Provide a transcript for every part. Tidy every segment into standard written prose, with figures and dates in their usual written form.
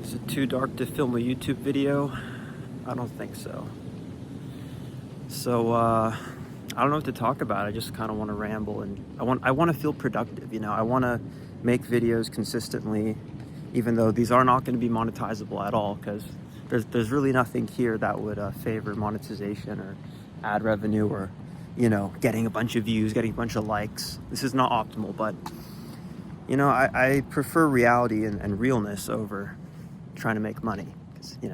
Is it too dark to film a YouTube video? I don't think so. So I don't know what to talk about. I just kind of want to ramble, and I want to feel productive. I want to make videos consistently, even though these are not going to be monetizable at all, because there's really nothing here that would favor monetization or ad revenue or getting a bunch of views, getting a bunch of likes. This is not optimal, but I prefer reality and realness over trying to make money, because the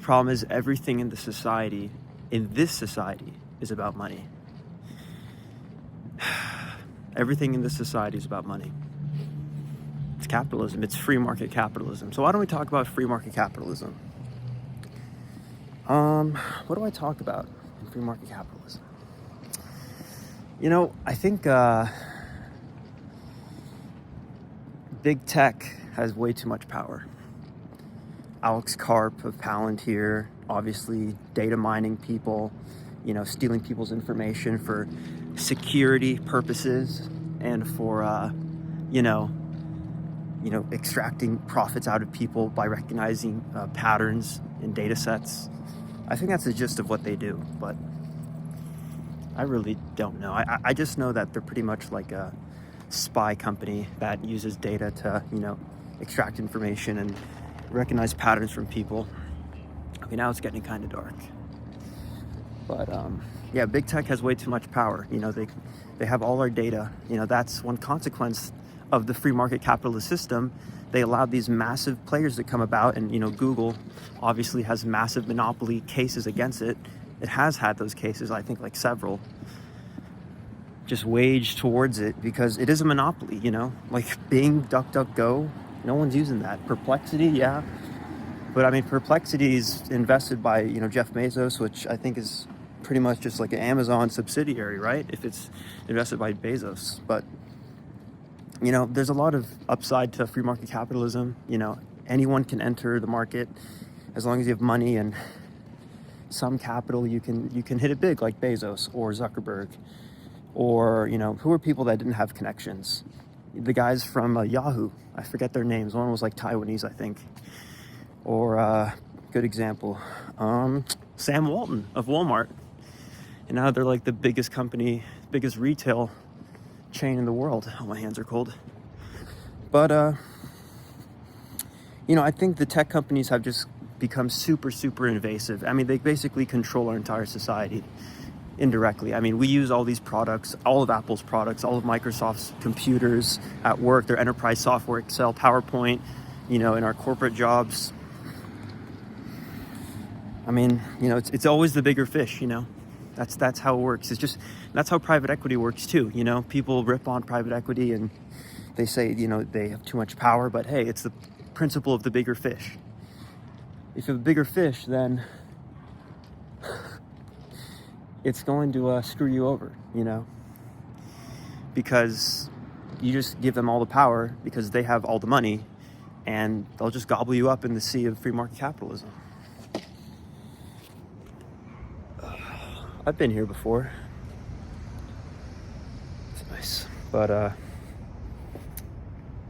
problem is everything in this society is about money. Everything in this society is about money. It's capitalism. It's free market capitalism. So why don't we talk about free market capitalism? What do I talk about in free market capitalism? I think big tech has way too much power. Alex Karp of Palantir, obviously data mining people, stealing people's information for security purposes and for, extracting profits out of people by recognizing patterns in data sets. I think that's the gist of what they do, but I really don't know. I just know that they're pretty much like a spy company that uses data to, extract information and recognize patterns from people. Okay, now it's getting kind of dark. But yeah, big tech has way too much power. They have all our data. That's one consequence of the free market capitalist system. They allowed these massive players to come about, and Google obviously has massive monopoly cases against it. It has had those cases, I think, like several, just waged towards it because it is a monopoly. Like Bing, DuckDuckGo, no one's using that. Perplexity, yeah, but I mean, Perplexity is invested by Jeff Bezos, which I think is pretty much just like an Amazon subsidiary, right? If it's invested by Bezos. But there's a lot of upside to free market capitalism. Anyone can enter the market as long as you have money and some capital. You can hit it big, like Bezos or Zuckerberg, or who are people that didn't have connections? The guys from Yahoo, I forget their names. One was like Taiwanese, I think. Or good example, Sam Walton of Walmart, and now they're like the biggest company, biggest retail chain in the world. Oh, my hands are cold. But I think the tech companies have just become super invasive. I mean, they basically control our entire society indirectly. I mean, we use all these products, all of Apple's products, all of Microsoft's computers at work, their enterprise software, Excel, PowerPoint, in our corporate jobs. I mean, it's always the bigger fish, That's how it works. That's how private equity works too. People rip on private equity and they say, they have too much power, but hey, it's the principle of the bigger fish. If you have a bigger fish, then it's going to screw you over, because you just give them all the power because they have all the money, and they'll just gobble you up in the sea of free market capitalism. I've been here before. It's nice, but let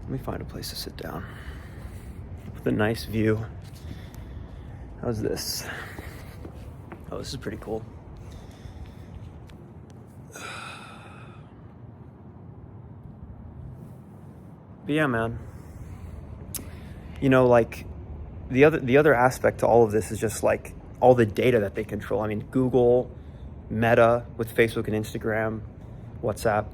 me find a place to sit down with a nice view. How's this? Oh, this is pretty cool. But yeah, man. Like the other aspect to all of this is just like all the data that they control. I mean, Google, Meta with Facebook and Instagram, WhatsApp.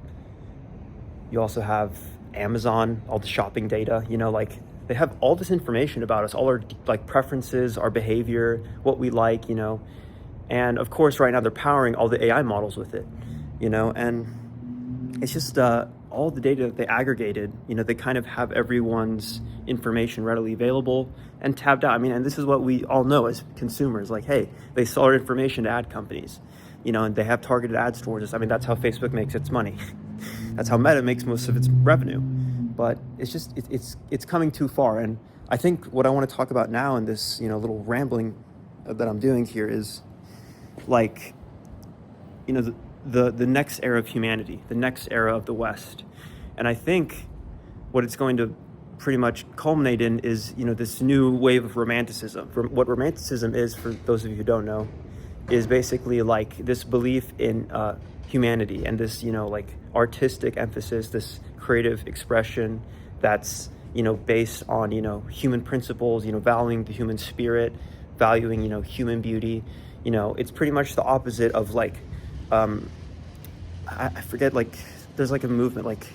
You also have Amazon, all the shopping data. Like they have all this information about us, all our like preferences, our behavior, what we like. And of course, right now they're powering all the AI models with it. And it's just all the data that they aggregated, they kind of have everyone's information readily available and tabbed out. I mean, and this is what we all know as consumers, like, hey, they sell our information to ad companies, and they have targeted ads towards us. I mean, that's how Facebook makes its money. That's how Meta makes most of its revenue. But it's just, it's coming too far. And I think what I want to talk about now in this, little rambling that I'm doing here is like, the next era of humanity, the next era of the West. And I think what it's going to pretty much culminate in is, this new wave of romanticism. What romanticism is, for those of you who don't know, is basically like this belief in humanity and this, like artistic emphasis, this creative expression that's, based on, human principles, valuing the human spirit, valuing, human beauty. It's pretty much the opposite of like, I forget, like there's like a movement like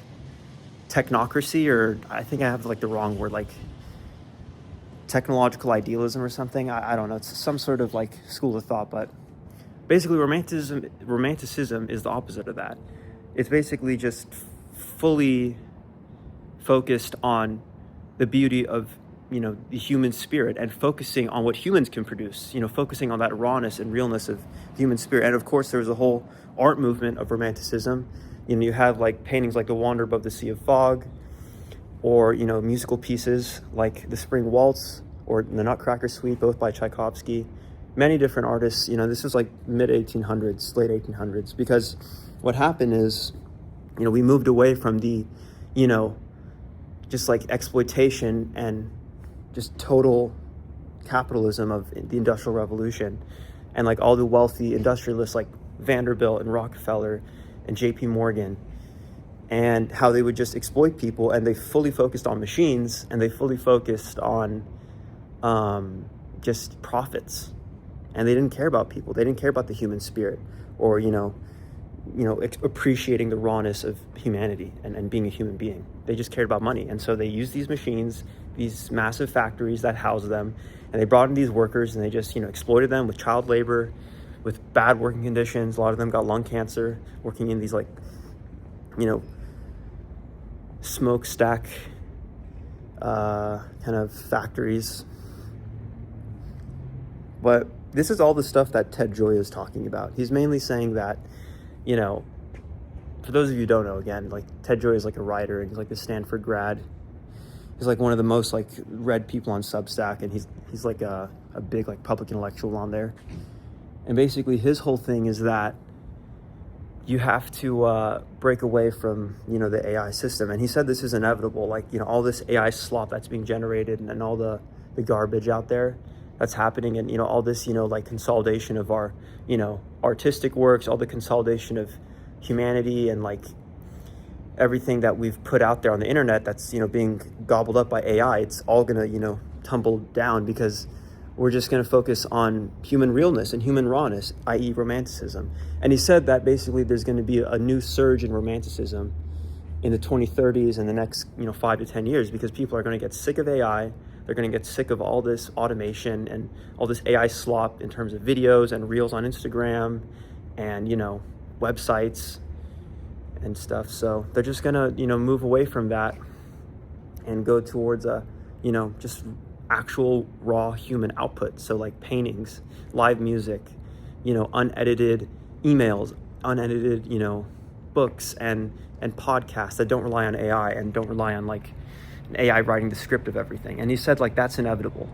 technocracy, or I think I have like the wrong word, like technological idealism or something. I don't know. It's some sort of like school of thought, but basically romanticism is the opposite of that. It's basically just fully focused on the beauty of, the human spirit and focusing on what humans can produce, focusing on that rawness and realness of human spirit. And of course, there was a whole art movement of romanticism. You have like paintings like The Wander Above the Sea of Fog, or, musical pieces like The Spring Waltz or The Nutcracker Suite, both by Tchaikovsky. Many different artists, this was like mid 1800s, late 1800s, because what happened is, we moved away from the, just like exploitation and just total capitalism of the Industrial Revolution, and like all the wealthy industrialists like Vanderbilt and Rockefeller and JP Morgan, and how they would just exploit people, and they fully focused on machines, and they fully focused on just profits, and they didn't care about people. They didn't care about the human spirit, or appreciating the rawness of humanity and being a human being. They just cared about money. And so they used these machines, these massive factories that housed them, and they brought in these workers, and they just, exploited them with child labor, with bad working conditions. A lot of them got lung cancer working in these like, smokestack kind of factories. But this is all the stuff that Ted Gioia is talking about. He's mainly saying that, for those of you who don't know, again, like Ted Gioia is like a writer, and he's like a Stanford grad. He's like one of the most like read people on Substack, and he's like a big like public intellectual on there. And basically his whole thing is that you have to break away from, the AI system. And he said this is inevitable, like, all this AI slop that's being generated, and all the garbage out there that's happening, and, all this, like consolidation of our, artistic works, all the consolidation of humanity, and like everything that we've put out there on the internet that's, being gobbled up by AI, it's all gonna, tumble down, because we're just going to focus on human realness and human rawness, i.e. romanticism. And he said that basically there's going to be a new surge in romanticism in the 2030s and the next 5 to 10 years, because people are going to get sick of AI. They're going to get sick of all this automation and all this AI slop in terms of videos and reels on Instagram and, websites and stuff. So they're just going to, move away from that and go towards just actual raw human output. So like paintings, live music, unedited emails, unedited, books and podcasts that don't rely on AI and don't rely on like an AI writing the script of everything. And he said like that's inevitable,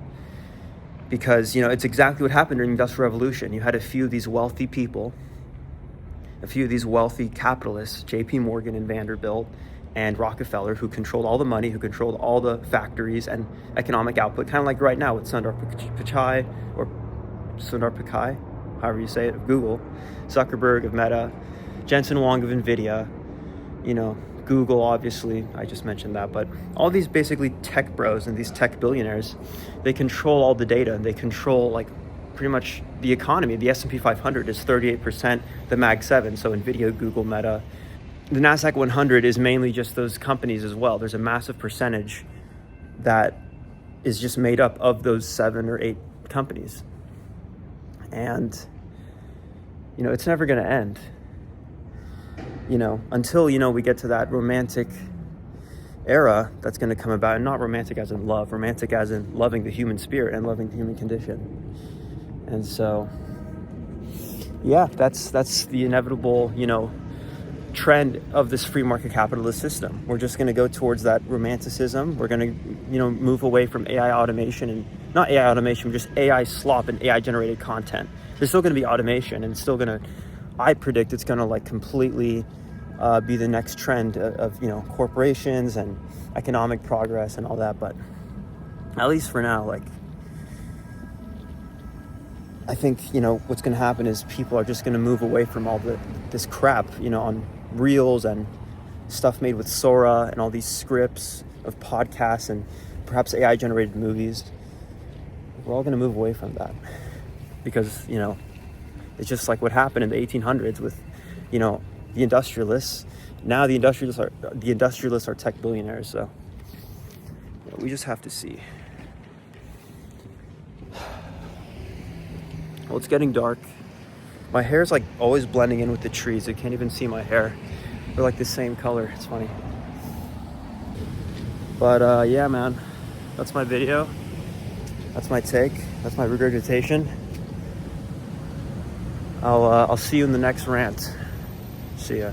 because it's exactly what happened during the Industrial Revolution. You had a few of these wealthy people, a few of these wealthy capitalists, JP Morgan and Vanderbilt and Rockefeller, who controlled all the money, who controlled all the factories and economic output, kind of like right now with Sundar Pichai, or Sundar Pichai, however you say it, of Google, Zuckerberg of Meta, Jensen Huang of NVIDIA, Google, obviously, I just mentioned that, but all these basically tech bros and these tech billionaires, they control all the data, and they control like pretty much the economy. The S&P 500 is 38%, the Mag 7, so NVIDIA, Google, Meta. The NASDAQ 100 is mainly just those companies as well. There's a massive percentage that is just made up of those 7 or 8 companies. And, it's never going to end. Until, we get to that romantic era that's going to come about, and not romantic as in love, romantic as in loving the human spirit and loving the human condition. And so, yeah, that's the inevitable, trend of this free market capitalist system. We're just going to go towards that romanticism. We're going to, move away from AI automation, and not AI automation, just AI slop and AI generated content. There's still going to be automation, and still going to, I predict it's going to like completely, be the next trend of corporations and economic progress and all that. But at least for now, like, I think what's going to happen is people are just going to move away from all this crap on Reels and stuff made with Sora and all these scripts of podcasts and perhaps AI generated movies. We're all going to move away from that because it's just like what happened in the 1800s with the industrialists. Now the industrialists are tech billionaires. So we just have to see. Well, it's getting dark. My hair's like always blending in with the trees. You can't even see my hair. They're like the same color. It's funny. But yeah, man, that's my video. That's my take. That's my regurgitation. I'll see you in the next rant. See ya.